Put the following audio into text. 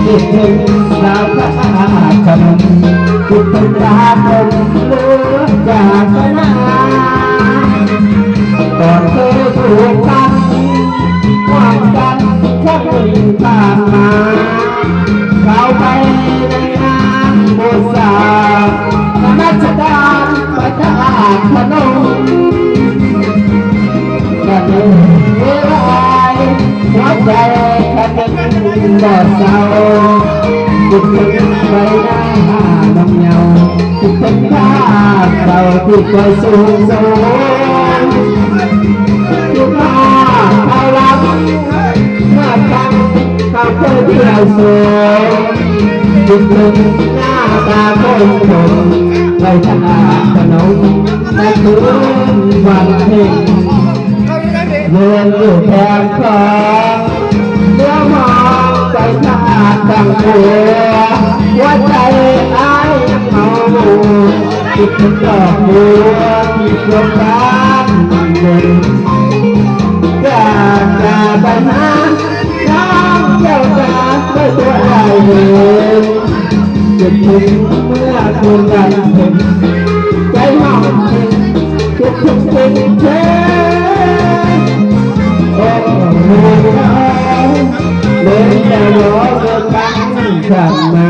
คิดถึงสาวข้าขนมคิดถึงราคนเลือจากไปนานก่อนเคยถูกกันความกันแค่คนผ่านมาเข้าไปในงานบูชานมัสการพระธาตุพนมก็เลยเวลาหัวใจขัดกันบ่เศร้าคิดถึงใบหน้าน้ำเงาคิดถึงภาพเราที่เคยสูงส่งคิดว่าเขารักเมื่อครั้งเขาเคยเที่ยวสูงคิดถึงหน้าตาคนผมใบชาขนมและคืนวันเพ็ญเดินอยู่แคมป์คลองเมื่อมองใจขาดดังหัวหัวใจอ้ายเมาคิดถึงดอกบัวที่ดวงตาเด่นอยากจะไปหาน้องเจ้าตาด้วยตัวเองคิดถึงเมื่อคืนวันเพ็ญใจหอมคิดถึงเป็นเธอโอ้โหเลยจะรอเธอตั้งกลับมา